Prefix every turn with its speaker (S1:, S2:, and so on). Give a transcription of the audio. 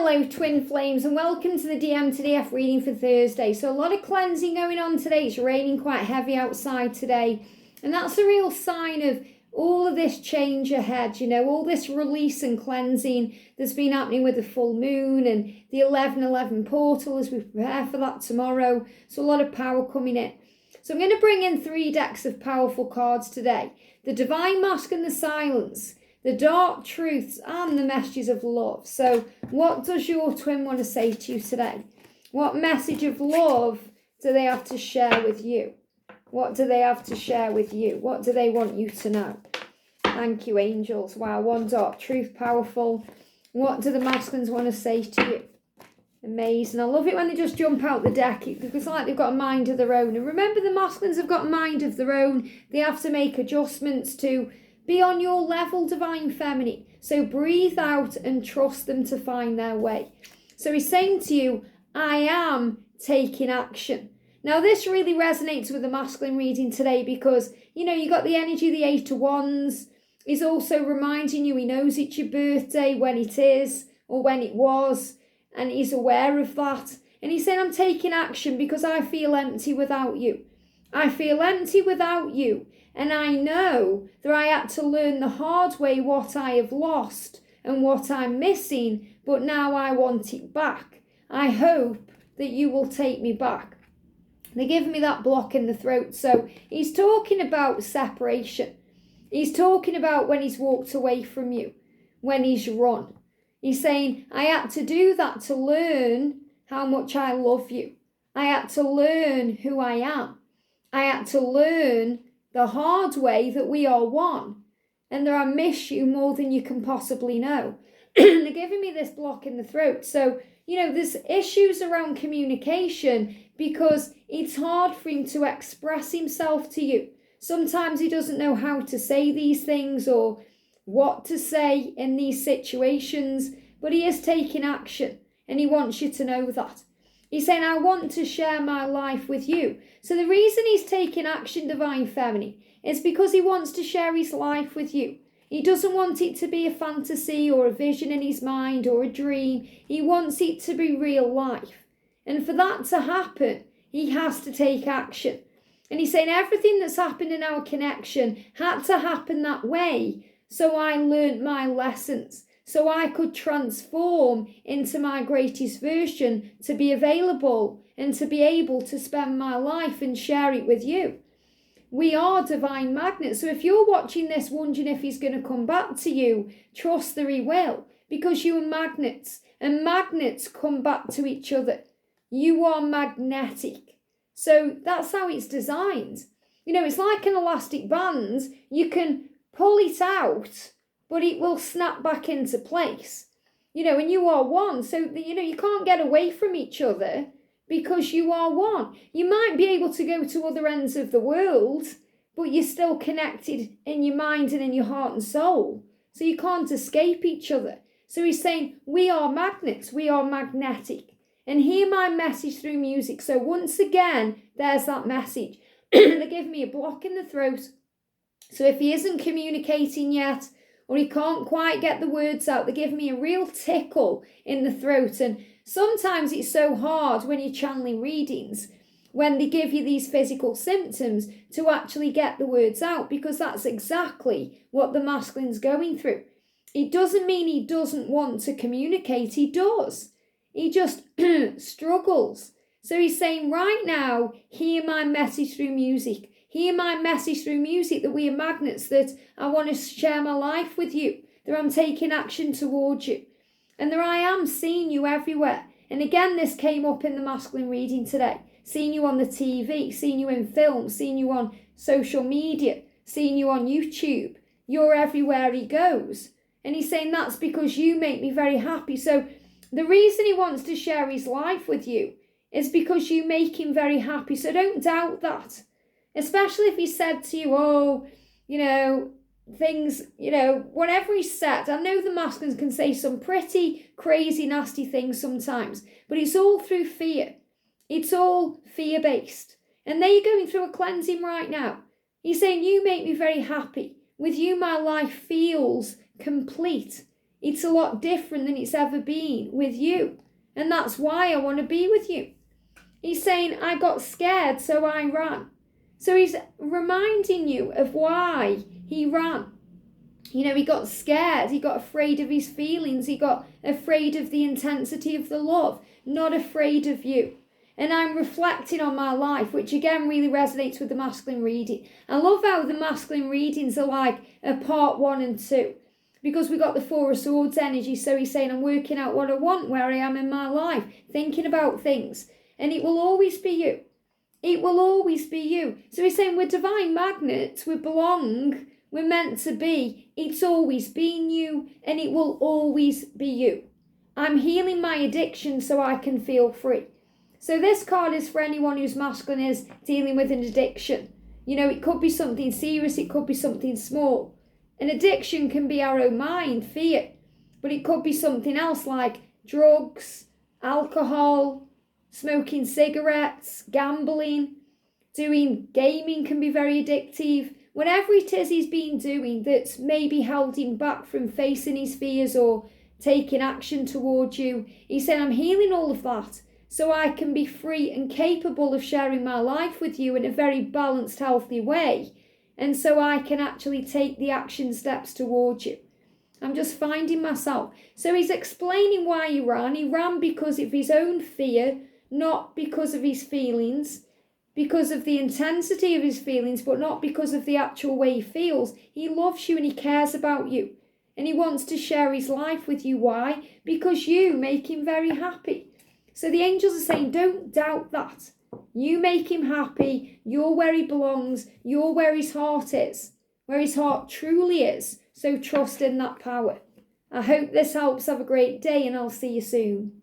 S1: Hello twin flames and welcome to the DM2DF reading for Thursday. So a lot of cleansing going on today. It's raining quite heavy outside today, and that's a real sign of all of this change ahead, all this release and cleansing that's been happening with the full moon and the 11/11 portal as we prepare for that tomorrow. So a lot of power coming in. So I'm going to bring in 3 decks of powerful cards today. The Divine Mask and the Silence, the Dark Truths, and the Messages of Love. So what does your twin want to say to you today? What message of love do they have to share with you? What do they have to share with you? What do they want you to know? Thank you, angels. Wow, 1 Dark Truth, powerful. What do the masculines want to say to you? Amazing. I love it when they just jump out the deck. It's like they've got a mind of their own. And remember, the masculines have got a mind of their own. They have to make adjustments to be on your level, Divine Feminine. So breathe out and trust them to find their way. So he's saying to you, I am taking action. Now this really resonates with the masculine reading today because, you got the energy of the 8 of Wands. He's also reminding you he knows it's your birthday, when it is or when it was, and he's aware of that. And he's saying, I'm taking action because I feel empty without you. I feel empty without you. And I know that I had to learn the hard way what I have lost and what I'm missing, but now I want it back. I hope that you will take me back. They give me that block in the throat. So he's talking about separation. He's talking about when he's walked away from you, when he's run. He's saying, I had to do that to learn how much I love you. I had to learn who I am. I had to learn the hard way that we are one, and that I miss you more than you can possibly know. They're giving me this block in the throat. So, there's issues around communication because it's hard for him to express himself to you. Sometimes he doesn't know how to say these things or what to say in these situations, but he is taking action and he wants you to know that. He's saying, I want to share my life with you. So the reason he's taking action, Divine Feminine, is because he wants to share his life with you. He doesn't want it to be a fantasy or a vision in his mind or a dream. He wants it to be real life. And for that to happen, he has to take action. And he's saying everything that's happened in our connection had to happen that way. So I learned my lessons. So I could transform into my greatest version to be available and to be able to spend my life and share it with you. We are divine magnets. So if you're watching this wondering if he's going to come back to you, trust that he will, because you are magnets and magnets come back to each other. You are magnetic. So that's how it's designed. It's like an elastic band. You can pull it out, but it will snap back into place, and you are one. So, you can't get away from each other because you are one. You might be able to go to other ends of the world, but you're still connected in your mind and in your heart and soul. So you can't escape each other. So he's saying, we are magnets, we are magnetic. And hear my message through music. So once again, there's that message. They give me a block in the throat. So if he isn't communicating yet, or he can't quite get the words out, they give me a real tickle in the throat. And sometimes it's so hard when you're channeling readings, when they give you these physical symptoms, to actually get the words out, because that's exactly what the masculine's going through. It doesn't mean he doesn't want to communicate, he does. He just struggles. So he's saying, right now, hear my message through music. Hear my message through music, that we are magnets, that I want to share my life with you, that I'm taking action towards you, and that I am seeing you everywhere. And again, this came up in the masculine reading today. Seeing you on the TV, seeing you in films, seeing you on social media, seeing you on YouTube. You're everywhere he goes. And he's saying that's because you make me very happy. So the reason he wants to share his life with you is because you make him very happy. So don't doubt that. Especially if he said to you, things, whatever he said. I know the masculines can say some pretty crazy, nasty things sometimes, but it's all through fear. It's all fear-based. And they're going through a cleansing right now. He's saying, you make me very happy. With you, my life feels complete. It's a lot different than it's ever been with you. And that's why I want to be with you. He's saying, I got scared, so I ran. So he's reminding you of why he ran. You know, he got scared, he got afraid of his feelings, he got afraid of the intensity of the love, not afraid of you. And I'm reflecting on my life, which again really resonates with the masculine reading. I love how the masculine readings are like a part 1 and 2. Because we got the Four of Swords energy, so he's saying I'm working out what I want, where I am in my life, thinking about things. And it will always be you. It will always be you. So he's saying we're divine magnets, we belong, we're meant to be. It's always been you, and it will always be you. I'm healing my addiction so I can feel free. So this card is for anyone who's masculine is dealing with an addiction. You know, it could be something serious, it could be something small. An addiction can be our own mind, fear, but it could be something else like drugs, alcohol, smoking cigarettes, gambling, doing gaming can be very addictive. Whatever it is he's been doing that's maybe held him back from facing his fears or taking action towards you, he's saying I'm healing all of that so I can be free and capable of sharing my life with you in a very balanced, healthy way. And so I can actually take the action steps towards you. I'm just finding myself. So he's explaining why he ran. He ran because of his own fear, not because of his feelings, because of the intensity of his feelings, but not because of the actual way he feels. He loves you and he cares about you. And he wants to share his life with you. Why? Because you make him very happy. So the angels are saying, don't doubt that. You make him happy. You're where he belongs. You're where his heart is, where his heart truly is. So trust in that power. I hope this helps. Have a great day and I'll see you soon.